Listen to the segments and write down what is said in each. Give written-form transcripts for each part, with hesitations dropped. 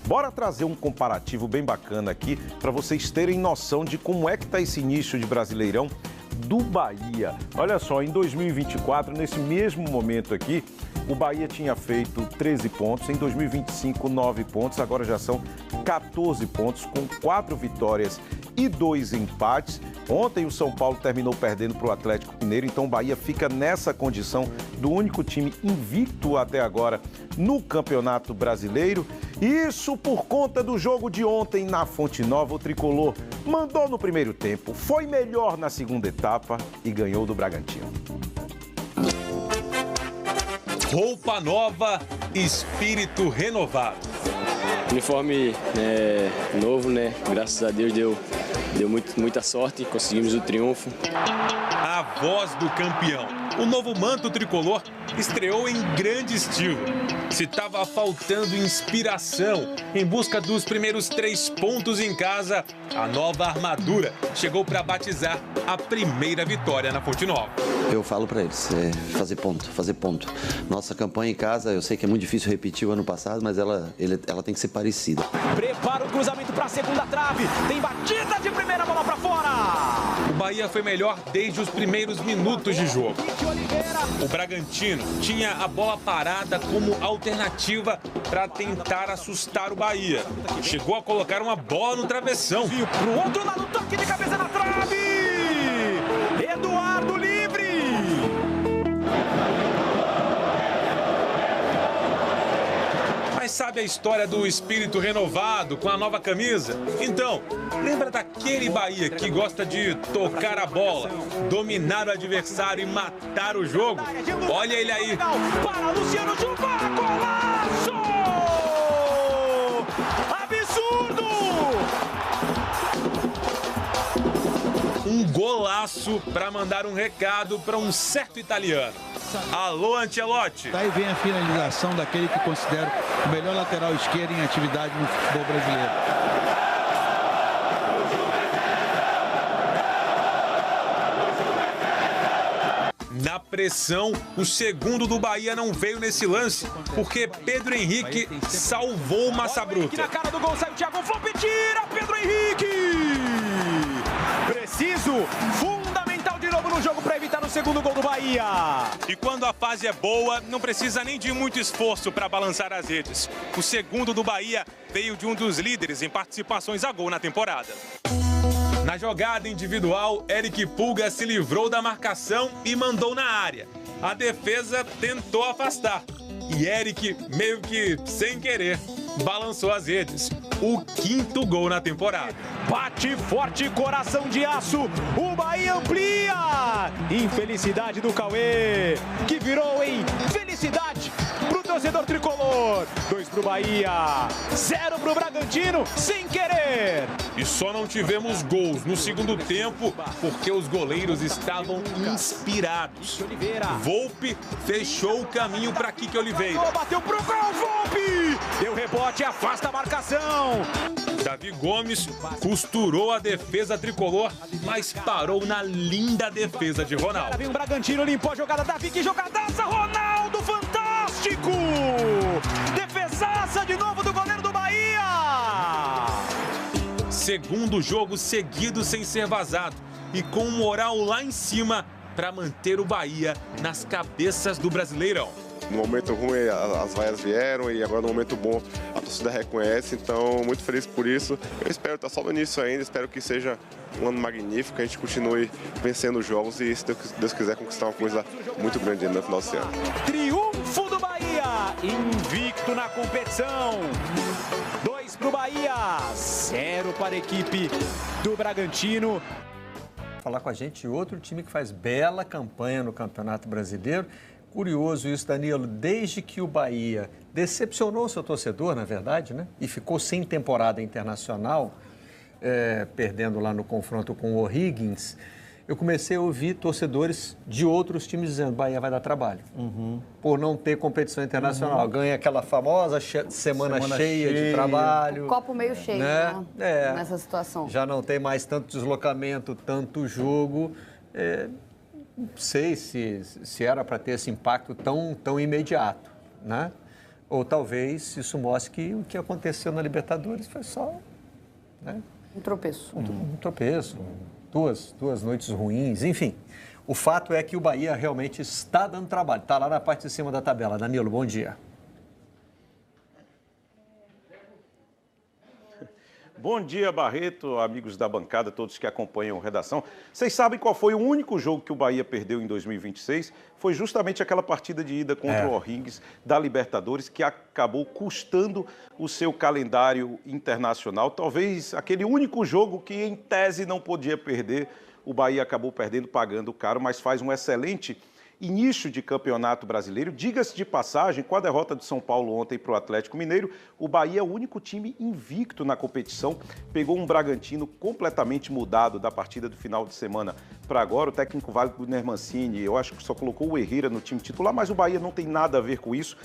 Bora trazer um comparativo bem bacana aqui para vocês terem noção de como é que está esse início de Brasileirão do Bahia. Olha só, em 2024, nesse mesmo momento aqui, o Bahia tinha feito 13 pontos, em 2025, 9 pontos, agora já são 14 pontos, com 4 vitórias e 2 empates. Ontem o São Paulo terminou perdendo para o Atlético Mineiro, então o Bahia fica nessa condição do único time invicto até agora no Campeonato Brasileiro. Isso por conta do jogo de ontem na Fonte Nova. O Tricolor mandou no primeiro tempo, foi melhor na segunda etapa e ganhou do Bragantino. Roupa nova, espírito renovado. Uniforme novo, né? Graças a Deus deu muita sorte, conseguimos o triunfo. A voz do campeão. O novo manto tricolor estreou em grande estilo. Se estava faltando inspiração em busca dos primeiros 3 pontos em casa, a nova armadura chegou para batizar a primeira vitória na Fonte Nova. Eu falo para eles, fazer ponto. Nossa campanha em casa, eu sei que é muito difícil repetir o ano passado, mas ela tem que ser parecida. Prepara o cruzamento para a segunda trave, tem batida de primeira, bola para fora. O Bahia foi melhor desde os primeiros minutos de jogo. O Bragantino tinha a bola parada como alternativa para tentar assustar o Bahia. Chegou a colocar uma bola no travessão. Pro outro lado, toque de cabeça na trave. Eduardo livre. Mas sabe a história do espírito renovado com a nova camisa? Então, lembra daquele Bahia que gosta de tocar a bola, dominar o adversário e matar o jogo? Olha ele aí. Para Luciano Juba, golaço! Absurdo! Um golaço para mandar um recado para um certo italiano. Alô, Ancelotti. Daí vem a finalização daquele que considero o melhor lateral esquerdo em atividade no futebol brasileiro. Na pressão, o segundo do Bahia não veio nesse lance, porque Pedro Henrique salvou o Massa Bruta. Na cara do gol sai o Thiago Volpe, tira Pedro Henrique! Preciso, fundamental de novo no jogo para evitar o segundo gol do Bahia. E quando a fase é boa, não precisa nem de muito esforço para balançar as redes. O segundo do Bahia veio de um dos líderes em participações a gol na temporada. Na jogada individual, Eric Pulga se livrou da marcação e mandou na área. A defesa tentou afastar. E Eric, meio que sem querer, balançou as redes. O 5º gol na temporada. Bate forte, coração de aço. O Bahia amplia. Infelicidade do Cauê, que virou em felicidade pro torcedor tricolor. 2 pro Bahia, 0 pro Bragantino, sem querer. E só não tivemos gols no segundo tempo porque os goleiros estavam inspirados. Volpe fechou o caminho para Kike Oliveira. Bateu pro gol, Volpe. Deu rebote, afasta a marcação. Davi Gomes costurou a defesa tricolor, mas parou na linda defesa de Ronaldo. Vem o Bragantino, limpou a jogada, Davi, que jogadaça, Ronaldo, fantástico! Defesaça de novo do goleiro do Bahia! Segundo jogo seguido sem ser vazado e com o moral lá em cima para manter o Bahia nas cabeças do Brasileirão. No momento ruim as vaias vieram e agora no momento bom a torcida reconhece, então muito feliz por isso. Eu espero estar só no início ainda, espero que seja um ano magnífico, que a gente continue vencendo os jogos e, se Deus quiser, conquistar uma coisa muito grande no final desse ano. Triunfo do Bahia, invicto na competição. 2 pro Bahia, 0 para a equipe do Bragantino. Falar com a gente outro time que faz bela campanha no Campeonato Brasileiro. Curioso isso, Danilo, desde que o Bahia decepcionou o seu torcedor, na verdade, né? E ficou sem temporada internacional, perdendo lá no confronto com o O'Higgins, eu comecei a ouvir torcedores de outros times dizendo: Bahia vai dar trabalho, por não ter competição internacional. Ganha aquela famosa semana cheia de trabalho. O copo meio cheio, né? Nessa situação. Já não tem mais tanto deslocamento, tanto jogo. Não sei se era para ter esse impacto tão imediato, né? Ou talvez isso mostre que o que aconteceu na Libertadores foi só... Né? Um tropeço. Um tropeço, duas noites ruins, enfim. O fato é que o Bahia realmente está dando trabalho, está lá na parte de cima da tabela. Danilo, bom dia. Bom dia, Barreto, amigos da bancada, todos que acompanham a redação. Vocês sabem qual foi o único jogo que o Bahia perdeu em 2026? Foi justamente aquela partida de ida contra o O'Higgins da Libertadores, que acabou custando o seu calendário internacional. Talvez aquele único jogo que, em tese, não podia perder. O Bahia acabou perdendo, pagando caro, mas faz um excelente início de campeonato brasileiro. Diga-se de passagem, com a derrota do São Paulo ontem para o Atlético Mineiro, o Bahia é o único time invicto na competição. Pegou um Bragantino completamente mudado da partida do final de semana para agora. O técnico Wagner Mancini, eu acho que só colocou o Herrera no time titular, mas o Bahia não tem nada a ver com isso.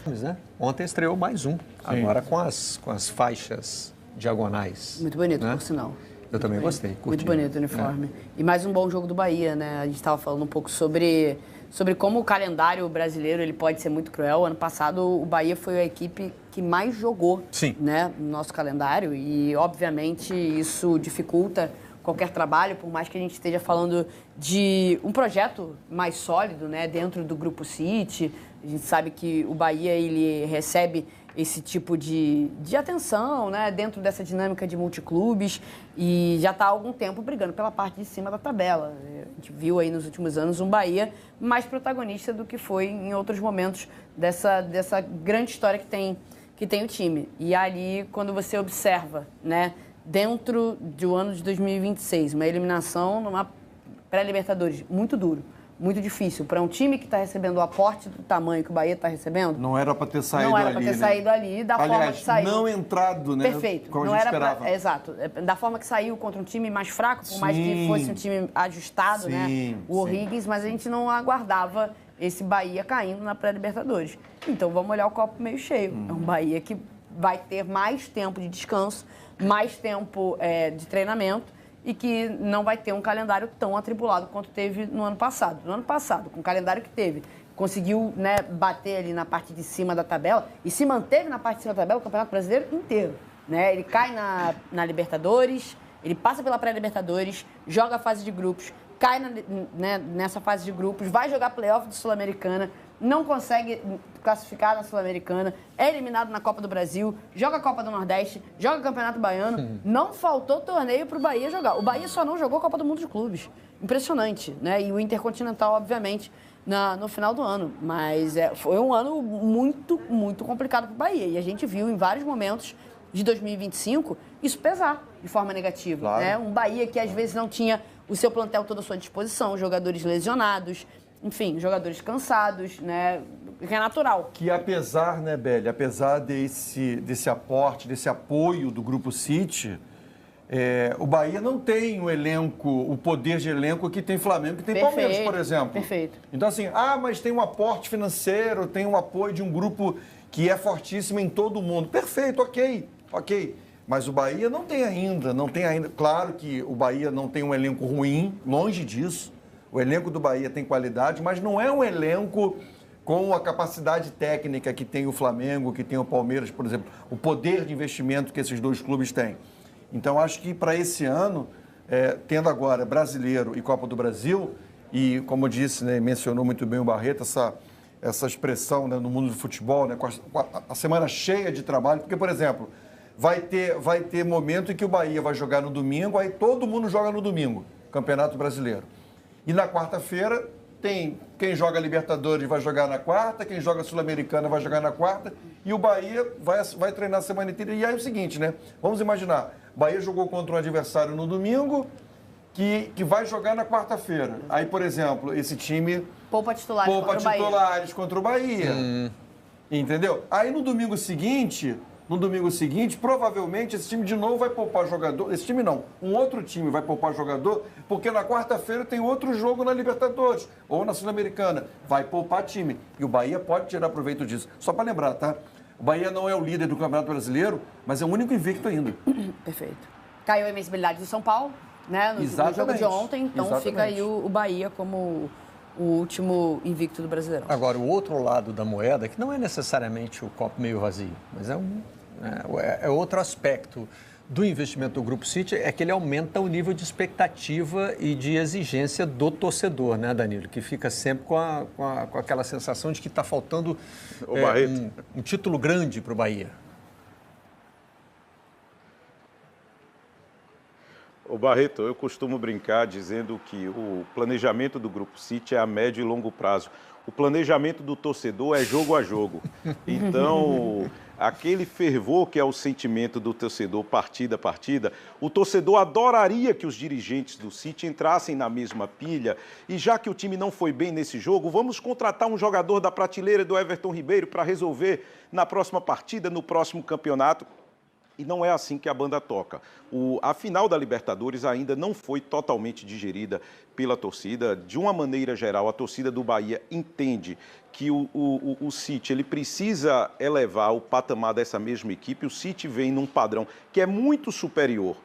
Ontem estreou mais um, agora com as faixas diagonais. Muito bonito, por sinal. Eu também gostei. Curti. Muito bonito o uniforme. E mais um bom jogo do Bahia, né? A gente estava falando um pouco sobre como o calendário brasileiro ele pode ser muito cruel. Ano passado, o Bahia foi a equipe que mais jogou, né, no nosso calendário. E, obviamente, isso dificulta qualquer trabalho, por mais que a gente esteja falando de um projeto mais sólido, né, dentro do Grupo City. A gente sabe que o Bahia ele recebe esse tipo de atenção, né, dentro dessa dinâmica de multiclubes e já está há algum tempo brigando pela parte de cima da tabela. A gente viu aí nos últimos anos um Bahia mais protagonista do que foi em outros momentos dessa grande história que tem o time. E ali, quando você observa, né, dentro do ano de 2026, uma eliminação numa pré-Libertadores muito duro, muito difícil. Para um time que está recebendo o aporte do tamanho que o Bahia está recebendo... Não era para ter saído ali. Não era para ter saído ali da forma que saiu. Não entrado, né? Perfeito. Como não a gente era esperava. Exato. Da forma que saiu contra um time mais fraco, por mais que fosse um time ajustado, né? O O'Higgins, mas a gente não aguardava esse Bahia caindo na pré-Libertadores. Então vamos olhar o copo meio cheio. É um Bahia que vai ter mais tempo de descanso, mais tempo de treinamento, e que não vai ter um calendário tão atribulado quanto teve no ano passado. No ano passado, com o calendário que teve, conseguiu, né, bater ali na parte de cima da tabela e se manteve na parte de cima da tabela o Campeonato Brasileiro inteiro. Né? Ele cai na Libertadores, ele passa pela pré-Libertadores, joga a fase de grupos, cai nessa fase de grupos, vai jogar playoff do Sul-Americana, não consegue classificar na Sul-Americana, é eliminado na Copa do Brasil, joga a Copa do Nordeste, joga o Campeonato Baiano. Não faltou torneio para o Bahia jogar. O Bahia só não jogou a Copa do Mundo de Clubes. Impressionante, né? E o Intercontinental, obviamente, no final do ano. Mas foi um ano muito, muito complicado para o Bahia. E a gente viu em vários momentos de 2025 isso pesar de forma negativa. Claro. Né? Um Bahia que às vezes não tinha o seu plantel todo à sua disposição, jogadores lesionados, enfim, jogadores cansados, né? Que é natural. Que apesar, né, Beli, apesar desse aporte, desse apoio do Grupo City, o Bahia não tem o elenco, o poder de elenco que tem Flamengo, que tem Palmeiras, por exemplo. Perfeito. Então, assim, mas tem um aporte financeiro, tem um apoio de um grupo que é fortíssimo em todo o mundo. Perfeito, ok. Mas o Bahia não tem ainda. Claro que o Bahia não tem um elenco ruim, longe disso. O elenco do Bahia tem qualidade, mas não é um elenco com a capacidade técnica que tem o Flamengo, que tem o Palmeiras, por exemplo, o poder de investimento que esses dois clubes têm. Então, acho que para esse ano, tendo agora Brasileiro e Copa do Brasil, e como eu disse, né, mencionou muito bem o Barreto, essa expressão, né, no mundo do futebol, né, com a semana cheia de trabalho, porque, por exemplo, vai ter momento em que o Bahia vai jogar no domingo, aí todo mundo joga no domingo, Campeonato Brasileiro. E na quarta-feira tem quem joga Libertadores vai jogar na quarta, quem joga Sul-Americana vai jogar na quarta, e o Bahia vai treinar a semana inteira. E aí é o seguinte, né? Vamos imaginar, o Bahia jogou contra um adversário no domingo, que vai jogar na quarta-feira. Aí, por exemplo, esse time poupa titulares contra o Bahia. Entendeu? Aí no domingo seguinte, provavelmente esse time de novo vai poupar jogador. Esse time não, um outro time vai poupar jogador, porque na quarta-feira tem outro jogo na Libertadores ou na Sul-Americana. Vai poupar time. E o Bahia pode tirar proveito disso. Só para lembrar, tá? O Bahia não é o líder do Campeonato Brasileiro, mas é o único invicto ainda. Perfeito. Caiu a invencibilidade do São Paulo, né? No jogo de ontem. Então fica aí o Bahia como o último invicto do Brasileirão. Agora, o outro lado da moeda, que não é necessariamente o copo meio vazio, mas é outro aspecto do investimento do Grupo City, é que ele aumenta o nível de expectativa e de exigência do torcedor, né, Danilo? Que fica sempre com aquela sensação de que está faltando um título grande para o Bahia. Ô Barreto, eu costumo brincar dizendo que o planejamento do Grupo City é a médio e longo prazo. O planejamento do torcedor é jogo a jogo. Então, aquele fervor que é o sentimento do torcedor partida a partida, o torcedor adoraria que os dirigentes do City entrassem na mesma pilha. E já que o time não foi bem nesse jogo, vamos contratar um jogador da prateleira do Everton Ribeiro para resolver na próxima partida, no próximo campeonato. E não é assim que a banda toca. A final da Libertadores ainda não foi totalmente digerida pela torcida. De uma maneira geral, a torcida do Bahia entende que o City ele precisa elevar o patamar dessa mesma equipe. O City vem num padrão que é muito superior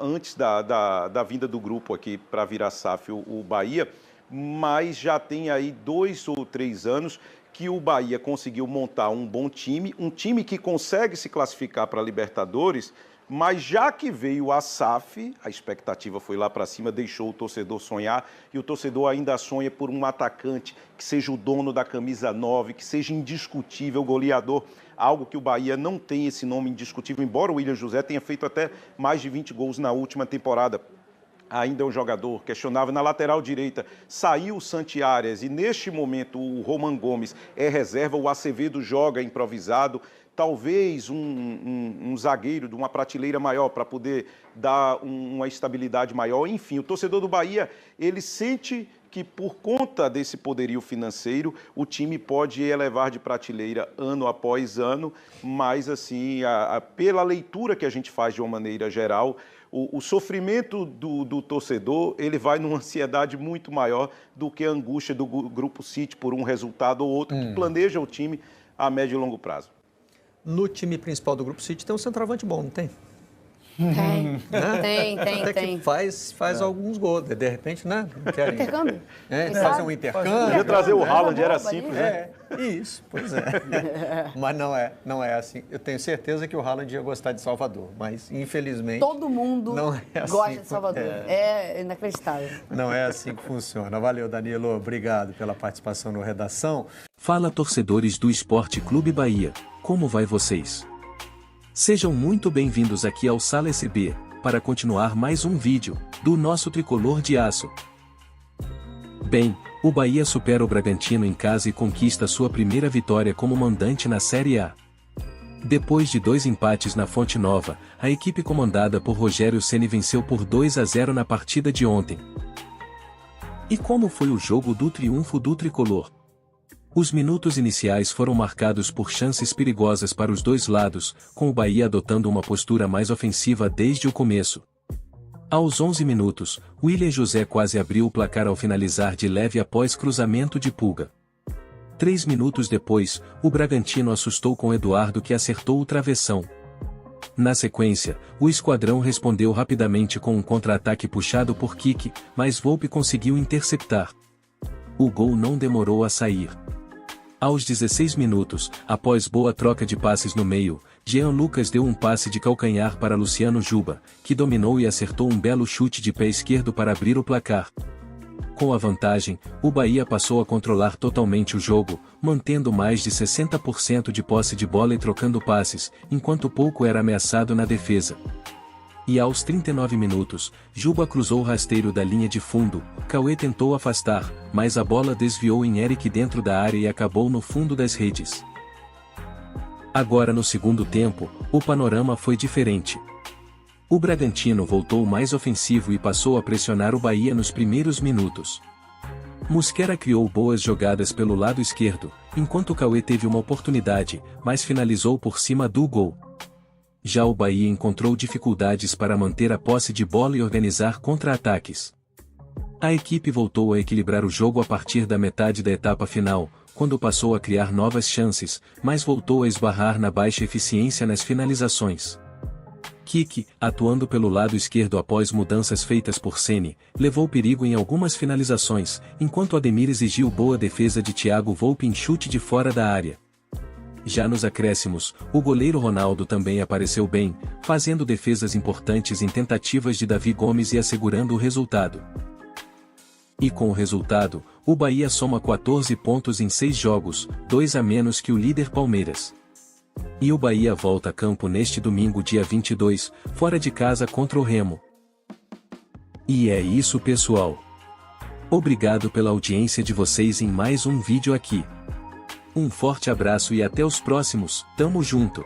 antes da vinda do grupo aqui para virar SAF, o Bahia, mas já tem aí 2 ou 3 anos que o Bahia conseguiu montar um bom time, um time que consegue se classificar para a Libertadores, mas já que veio a SAF, a expectativa foi lá para cima, deixou o torcedor sonhar, e o torcedor ainda sonha por um atacante que seja o dono da camisa 9, que seja indiscutível goleador, algo que o Bahia não tem esse nome indiscutível, embora o William José tenha feito até mais de 20 gols na última temporada. Ainda é um jogador questionável. Na lateral direita saiu o Santi Arias e neste momento o Roman Gomes é reserva, o Acevedo joga improvisado, talvez um zagueiro de uma prateleira maior para poder dar uma estabilidade maior. Enfim, o torcedor do Bahia, ele sente que por conta desse poderio financeiro, o time pode elevar de prateleira ano após ano, mas assim, pela leitura que a gente faz de uma maneira geral, o sofrimento do torcedor, ele vai numa ansiedade muito maior do que a angústia do Grupo City por um resultado ou outro, que planeja o time a médio e longo prazo. No time principal do Grupo City tem um centroavante bom, não tem? Tem. Até que faz alguns gols, de repente, né? Não querem... Intercâmbio? Fazer um intercâmbio. Podia trazer o Haaland, era simples, né? Isso, pois é. Mas não é assim. Eu tenho certeza que o Haaland ia gostar de Salvador, mas infelizmente... Todo mundo gosta de Salvador. É inacreditável. Não é assim que funciona. Valeu, Danilo. Obrigado pela participação no Redação. Fala, torcedores do Esporte Clube Bahia. Como vai vocês? Sejam muito bem-vindos aqui ao Sala SB, para continuar mais um vídeo, do nosso tricolor de aço. Bem, o Bahia supera o Bragantino em casa e conquista sua primeira vitória como mandante na Série A. Depois de 2 empates na Fonte Nova, a equipe comandada por Rogério Ceni venceu por 2-0 na partida de ontem. E como foi o jogo do triunfo do tricolor? Os minutos iniciais foram marcados por chances perigosas para os dois lados, com o Bahia adotando uma postura mais ofensiva desde o começo. Aos 11 minutos, William José quase abriu o placar ao finalizar de leve após cruzamento de Pulga. 3 minutos depois, o Bragantino assustou com Eduardo que acertou o travessão. Na sequência, o esquadrão respondeu rapidamente com um contra-ataque puxado por Kiki, mas Volpe conseguiu interceptar. O gol não demorou a sair. Aos 16 minutos, após boa troca de passes no meio, Jean Lucas deu um passe de calcanhar para Luciano Juba, que dominou e acertou um belo chute de pé esquerdo para abrir o placar. Com a vantagem, o Bahia passou a controlar totalmente o jogo, mantendo mais de 60% de posse de bola e trocando passes, enquanto pouco era ameaçado na defesa. E aos 39 minutos, Juba cruzou o rasteiro da linha de fundo, Cauê tentou afastar, mas a bola desviou em Eric dentro da área e acabou no fundo das redes. Agora no segundo tempo, o panorama foi diferente. O Bragantino voltou mais ofensivo e passou a pressionar o Bahia nos primeiros minutos. Mosquera criou boas jogadas pelo lado esquerdo, enquanto Cauê teve uma oportunidade, mas finalizou por cima do gol. Já o Bahia encontrou dificuldades para manter a posse de bola e organizar contra-ataques. A equipe voltou a equilibrar o jogo a partir da metade da etapa final, quando passou a criar novas chances, mas voltou a esbarrar na baixa eficiência nas finalizações. Kiki, atuando pelo lado esquerdo após mudanças feitas por Ceni, levou perigo em algumas finalizações, enquanto Ademir exigiu boa defesa de Thiago Volpi em chute de fora da área. Já nos acréscimos, o goleiro Ronaldo também apareceu bem, fazendo defesas importantes em tentativas de Davi Gomes e assegurando o resultado. E com o resultado, o Bahia soma 14 pontos em 6 jogos, 2 a menos que o líder Palmeiras. E o Bahia volta a campo neste domingo dia 22, fora de casa contra o Remo. E é isso, pessoal. Obrigado pela audiência de vocês em mais um vídeo aqui. Um forte abraço e até os próximos, tamo junto!